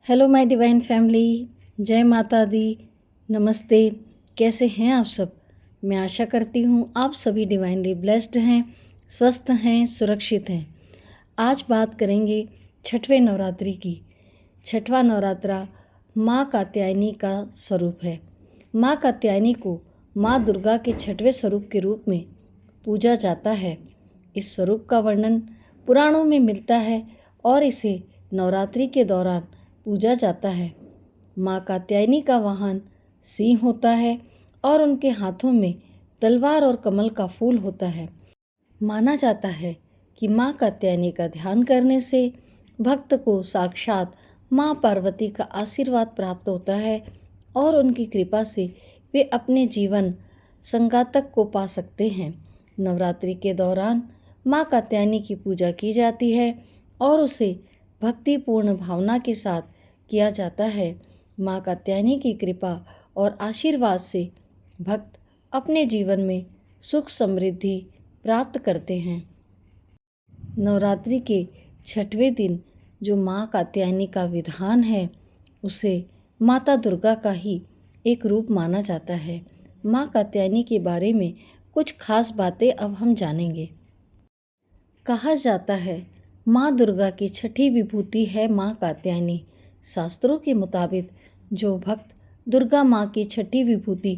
Hello my divine family, जय माता दी, नमस्ते। कैसे हैं आप सब? मैं आशा करती हूँ आप सभी डिवाइनली ब्लेस्ड हैं, स्वस्थ हैं, सुरक्षित हैं। आज बात करेंगे छठवें नवरात्रि की। छठवां नवरात्रा माँ कात्यायनी का स्वरूप है। माँ कात्यायनी को माँ दुर्गा के छठवें स्वरूप के रूप में पूजा जाता है। इस स्वरूप का वर्णन पुराणों में मिलता है और इसे नवरात्रि के दौरान पूजा जाता है। माँ कात्यायनी का वाहन सिंह होता है और उनके हाथों में तलवार और कमल का फूल होता है। माना जाता है कि माँ कात्यायनी का ध्यान करने से भक्त को साक्षात माँ पार्वती का आशीर्वाद प्राप्त होता है और उनकी कृपा से वे अपने जीवन संगातक को पा सकते हैं। नवरात्रि के दौरान माँ कात्यायनी की पूजा की जाती है और उसे भक्तिपूर्ण भावना के साथ किया जाता है। माँ कात्यायनी की कृपा और आशीर्वाद से भक्त अपने जीवन में सुख समृद्धि प्राप्त करते हैं। नवरात्रि के छठवें दिन जो माँ कात्यायनी का विधान है उसे माता दुर्गा का ही एक रूप माना जाता है। माँ कात्यायनी के बारे में कुछ खास बातें अब हम जानेंगे। कहा जाता है माँ दुर्गा की छठी विभूति है माँ कात्यायनी। शास्त्रों के मुताबिक जो भक्त दुर्गा माँ की छठी विभूति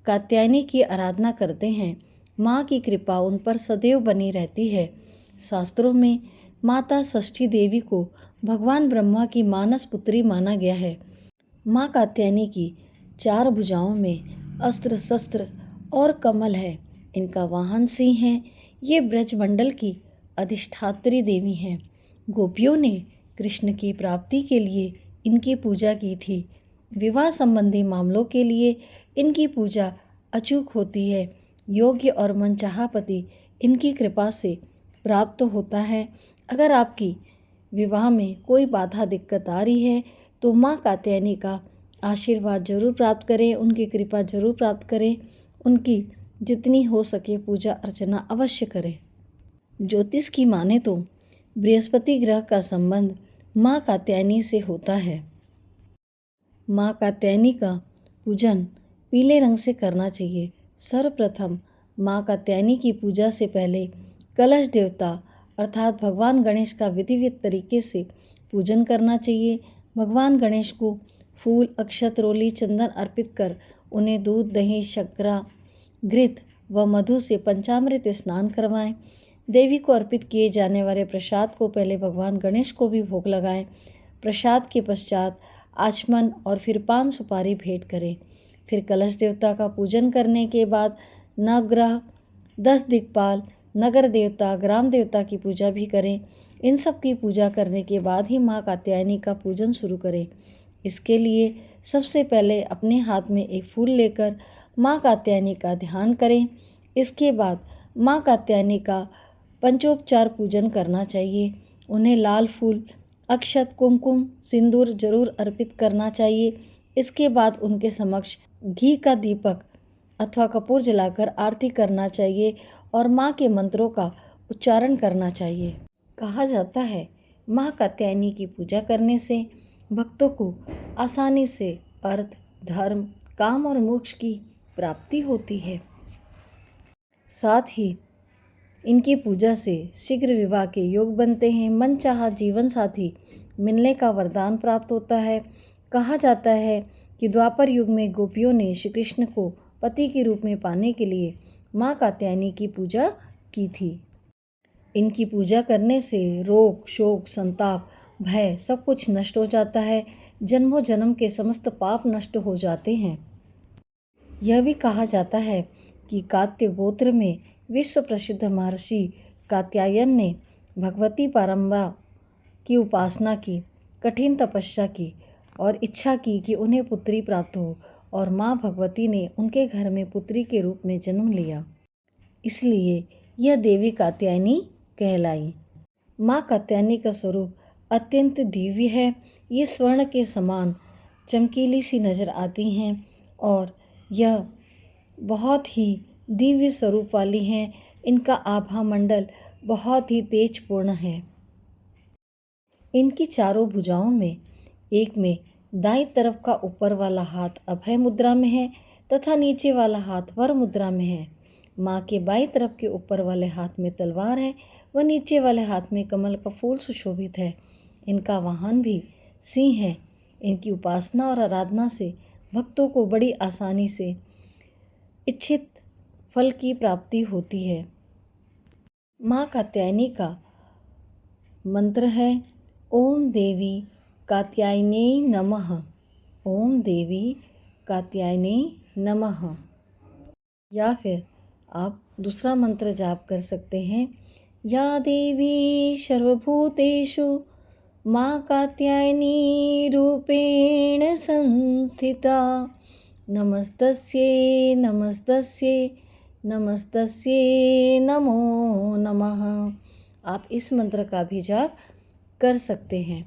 कात्यायनी की आराधना करते हैं, माँ की कृपा उन पर सदैव बनी रहती है। शास्त्रों में माता षष्ठी देवी को भगवान ब्रह्मा की मानस पुत्री माना गया है। माँ कात्यायनी की 4 भुजाओं में अस्त्र शस्त्र और कमल है। इनका वाहन सिंह है। ये ब्रजमंडल की अधिष्ठात्री देवी हैं। गोपियों ने कृष्ण की प्राप्ति के लिए इनकी पूजा की थी। विवाह संबंधी मामलों के लिए इनकी पूजा अचूक होती है। योग्य और मनचाहा पति इनकी कृपा से प्राप्त होता है। अगर आपकी विवाह में कोई बाधा दिक्कत आ रही है तो माँ कात्यायनी का आशीर्वाद जरूर प्राप्त करें, उनकी कृपा जरूर प्राप्त करें, उनकी जितनी हो सके पूजा अर्चना अवश्य करें। ज्योतिष की माने तो बृहस्पति ग्रह का संबंध माँ कात्यायनी से होता है। माँ कात्यायनी का पूजन पीले रंग से करना चाहिए। सर्वप्रथम माँ कात्यायनी की पूजा से पहले कलश देवता अर्थात भगवान गणेश का विधिवत तरीके से पूजन करना चाहिए। भगवान गणेश को फूल, अक्षत, रोली, चंदन अर्पित कर उन्हें दूध, दही, शर्करा, घृत व मधु से पंचामृत स्नान करवाएं। देवी को अर्पित किए जाने वाले प्रसाद को पहले भगवान गणेश को भी भोग लगाएं। प्रसाद के पश्चात आचमन और फिर पान सुपारी भेंट करें। फिर कलश देवता का पूजन करने के बाद नवग्रह, 10 दिक्पाल, नगर देवता, ग्राम देवता की पूजा भी करें। इन सब की पूजा करने के बाद ही माँ कात्यायनी का पूजन शुरू करें। इसके लिए सबसे पहले अपने हाथ में एक फूल लेकर माँ कात्यायनी का ध्यान करें। इसके बाद माँ कात्यायनी का पंचोपचार पूजन करना चाहिए। उन्हें लाल फूल, अक्षत, कुमकुम, सिंदूर जरूर अर्पित करना चाहिए। इसके बाद उनके समक्ष घी का दीपक अथवा कपूर जलाकर आरती करना चाहिए और माँ के मंत्रों का उच्चारण करना चाहिए। कहा जाता है माँ कात्यायनी की पूजा करने से भक्तों को आसानी से अर्थ, धर्म, काम और मोक्ष की प्राप्ति होती है। साथ ही इनकी पूजा से शीघ्र विवाह के योग बनते हैं। मनचाहा जीवन साथी मिलने का वरदान प्राप्त होता है। कहा जाता है कि द्वापर युग में गोपियों ने श्री कृष्ण को पति के रूप में पाने के लिए माँ कात्यायनी की पूजा की थी। इनकी पूजा करने से रोग, शोक, संताप, भय सब कुछ नष्ट हो जाता है। जन्मों जन्म के समस्त पाप नष्ट हो जाते हैं। यह भी कहा जाता है कि कात्य गोत्र में विश्व प्रसिद्ध महर्षि कात्यायन ने भगवती पारंबा की उपासना की, कठिन तपस्या की और इच्छा की कि उन्हें पुत्री प्राप्त हो और माँ भगवती ने उनके घर में पुत्री के रूप में जन्म लिया। इसलिए यह देवी कात्यायनी कहलाई। माँ कात्यायनी का स्वरूप अत्यंत दिव्य है। ये स्वर्ण के समान चमकीली सी नज़र आती हैं और यह बहुत ही दिव्य स्वरूप वाली हैं। इनका आभा मंडल बहुत ही तेजपूर्ण है। इनकी चारों भुजाओं में एक में दाईं तरफ का ऊपर वाला हाथ अभय मुद्रा में है तथा नीचे वाला हाथ वर मुद्रा में है। माँ के बाईं तरफ के ऊपर वाले हाथ में तलवार है व नीचे वाले हाथ में कमल का फूल सुशोभित है। इनका वाहन भी सिंह है। इनकी उपासना और आराधना से भक्तों को बड़ी आसानी से इच्छित फल की प्राप्ति होती है। माँ कात्यायनी का मंत्र है ओम देवी कात्यायनी नमः। ओम देवी कात्यायनी नमः। या फिर आप दूसरा मंत्र जाप कर सकते हैं, या देवी सर्वभूतेषु माँ कात्यायनी रूपेण संस्थिता नमस्तस्यै नमस्तस्यै नमस्तस्यै नमो नमः। आप इस मंत्र का भी जाप कर सकते हैं।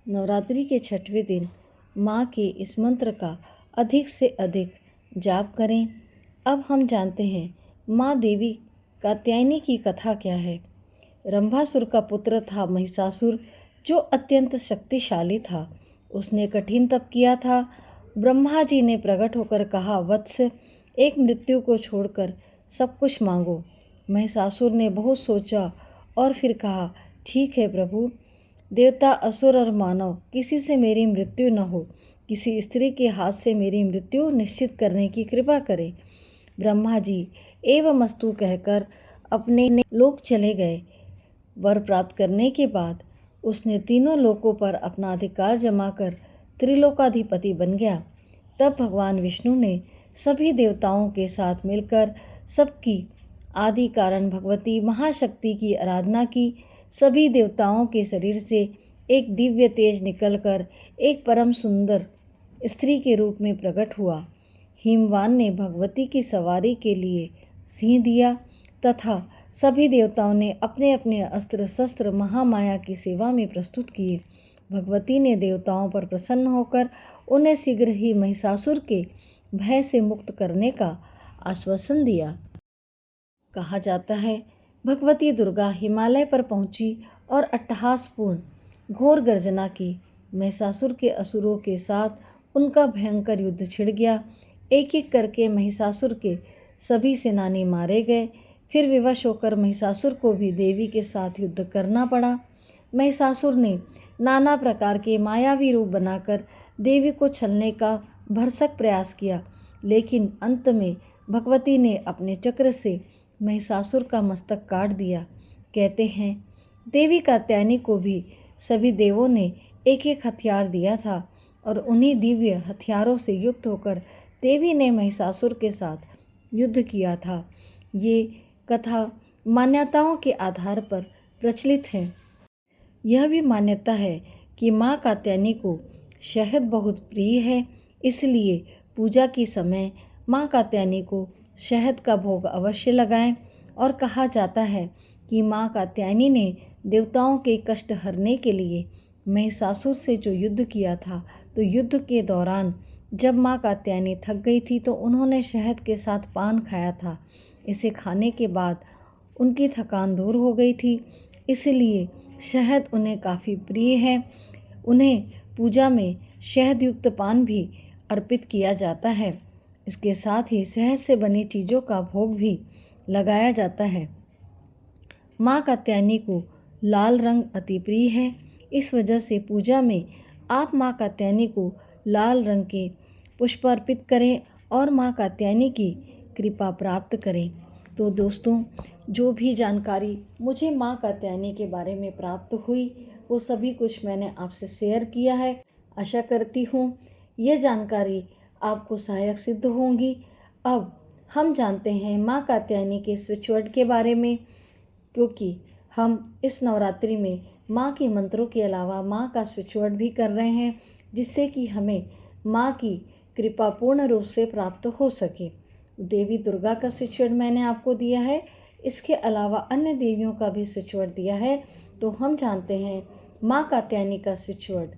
नवरात्रि के 6वें दिन माँ के इस मंत्र का अधिक से अधिक जाप करें। अब हम जानते हैं माँ देवी कात्यायनी की कथा क्या है। रंभासुर का पुत्र था महिषासुर, जो अत्यंत शक्तिशाली था। उसने कठिन तप किया था। ब्रह्मा जी ने प्रकट होकर कहा, वत्स, एक मृत्यु को छोड़कर सब कुछ मांगो। महिषासुर ने बहुत सोचा और फिर कहा, ठीक है प्रभु, देवता, असुर और मानव किसी से मेरी मृत्यु न हो। किसी स्त्री के हाथ से मेरी मृत्यु निश्चित करने की कृपा करें। ब्रह्मा जी एवमस्तु कहकर अपने लोक चले गए। वर प्राप्त करने के बाद उसने तीनों लोकों पर अपना अधिकार जमा कर त्रिलोकाधिपति बन गया। तब भगवान विष्णु ने सभी देवताओं के साथ मिलकर सबकी आदि कारण भगवती महाशक्ति की आराधना की। सभी देवताओं के शरीर से एक दिव्य तेज निकलकर एक परम सुंदर स्त्री के रूप में प्रकट हुआ। हिमवान ने भगवती की सवारी के लिए सिंह दिया तथा सभी देवताओं ने अपने अपने अस्त्र शस्त्र महामाया की सेवा में प्रस्तुत किए। भगवती ने देवताओं पर प्रसन्न होकर उन्हें शीघ्र ही महिषासुर के भय से मुक्त करने का आश्वासन दिया। कहा जाता है भगवती दुर्गा हिमालय पर पहुंची और अट्टहासपूर्ण घोर गर्जना की। महिषासुर के असुरों के साथ उनका भयंकर युद्ध छिड़ गया। एक एक करके महिषासुर के सभी सेनानी मारे गए। फिर विवश होकर महिषासुर को भी देवी के साथ युद्ध करना पड़ा। महिषासुर ने नाना प्रकार के मायावी रूप बनाकर देवी को छलने का भरसक प्रयास किया, लेकिन अंत में भगवती ने अपने चक्र से महिषासुर का मस्तक काट दिया। कहते हैं देवी कात्यायनी को भी सभी देवों ने एक एक हथियार दिया था और उन्हीं दिव्य हथियारों से युक्त होकर देवी ने महिषासुर के साथ युद्ध किया था। ये कथा मान्यताओं के आधार पर प्रचलित है। यह भी मान्यता है कि माँ कात्यायनी को शहद बहुत प्रिय है, इसलिए पूजा के समय माँ कात्यायनी को शहद का भोग अवश्य लगाएं। और कहा जाता है कि माँ कात्यायनी ने देवताओं के कष्ट हरने के लिए महिषासुर से जो युद्ध किया था, तो युद्ध के दौरान जब माँ कात्यायनी थक गई थी तो उन्होंने शहद के साथ पान खाया था। इसे खाने के बाद उनकी थकान दूर हो गई थी, इसलिए शहद उन्हें काफ़ी प्रिय है। उन्हें पूजा में शहद युक्त पान भी अर्पित किया जाता है। इसके साथ ही शहद से बनी चीज़ों का भोग भी लगाया जाता है। माँ कात्यायनी को लाल रंग अति प्रिय है। इस वजह से पूजा में आप माँ कात्यायनी को लाल रंग के पुष्प अर्पित करें और माँ कात्यायनी की कृपा प्राप्त करें। तो दोस्तों, जो भी जानकारी मुझे माँ कात्यायनी के बारे में प्राप्त हुई वो सभी कुछ मैंने आपसे शेयर किया है। आशा करती हूँ ये जानकारी आपको सहायक सिद्ध होंगी। अब हम जानते हैं माँ कात्यायनी के स्विच वर्ड के बारे में, क्योंकि हम इस नवरात्रि में माँ के मंत्रों के अलावा माँ का स्विच वर्ड भी कर रहे हैं, जिससे कि हमें माँ की कृपा पूर्ण रूप से प्राप्त हो सके। देवी दुर्गा का स्विच वर्ड मैंने आपको दिया है, इसके अलावा अन्य देवियों का भी स्विच वर्ड दिया है। तो हम जानते हैं माँ कात्यायनी का स्विच वर्ड।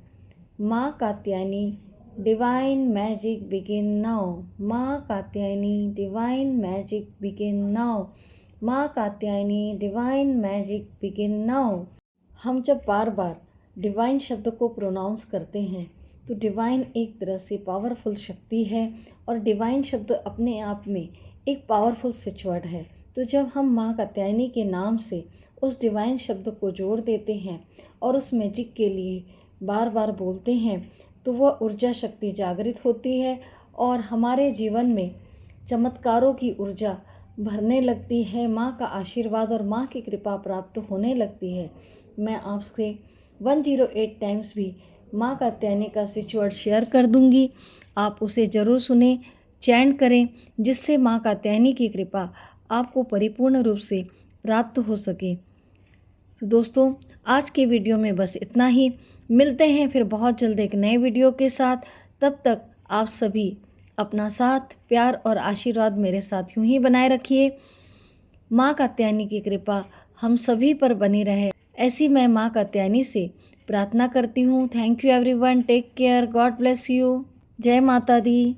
माँ Katyayani divine magic begin now. माँ Katyayani divine magic begin now. माँ Katyayani divine magic begin now. हम जब बार बार डिवाइन शब्द को प्रोनाउंस करते हैं तो डिवाइन एक तरह से पावरफुल शक्ति है और डिवाइन शब्द अपने आप में एक पावरफुल स्विच वर्ड है। तो जब हम माँ कात्यायनी के नाम से उस डिवाइन शब्द को जोड़ देते हैं और उस मैजिक के लिए बार बार बोलते हैं तो वह ऊर्जा शक्ति जागृत होती है और हमारे जीवन में चमत्कारों की ऊर्जा भरने लगती है। माँ का आशीर्वाद और माँ की कृपा प्राप्त होने लगती है। मैं आपसे 108 टाइम्स भी माँ कात्यायनी का स्विच वर्ड शेयर कर दूंगी, आप उसे ज़रूर सुने, चैंट करें, जिससे माँ कात्यायनी की कृपा आपको परिपूर्ण रूप से प्राप्त हो सके। तो दोस्तों, आज के वीडियो में बस इतना ही। मिलते हैं फिर बहुत जल्द एक नए वीडियो के साथ। तब तक आप सभी अपना साथ, प्यार और आशीर्वाद मेरे साथ यूं ही बनाए रखिए। माँ कात्यायनी की कृपा हम सभी पर बनी रहे, ऐसी मैं माँ कात्यायनी से प्रार्थना करती हूँ। Thank you everyone, take care, God bless you. जय माता दी।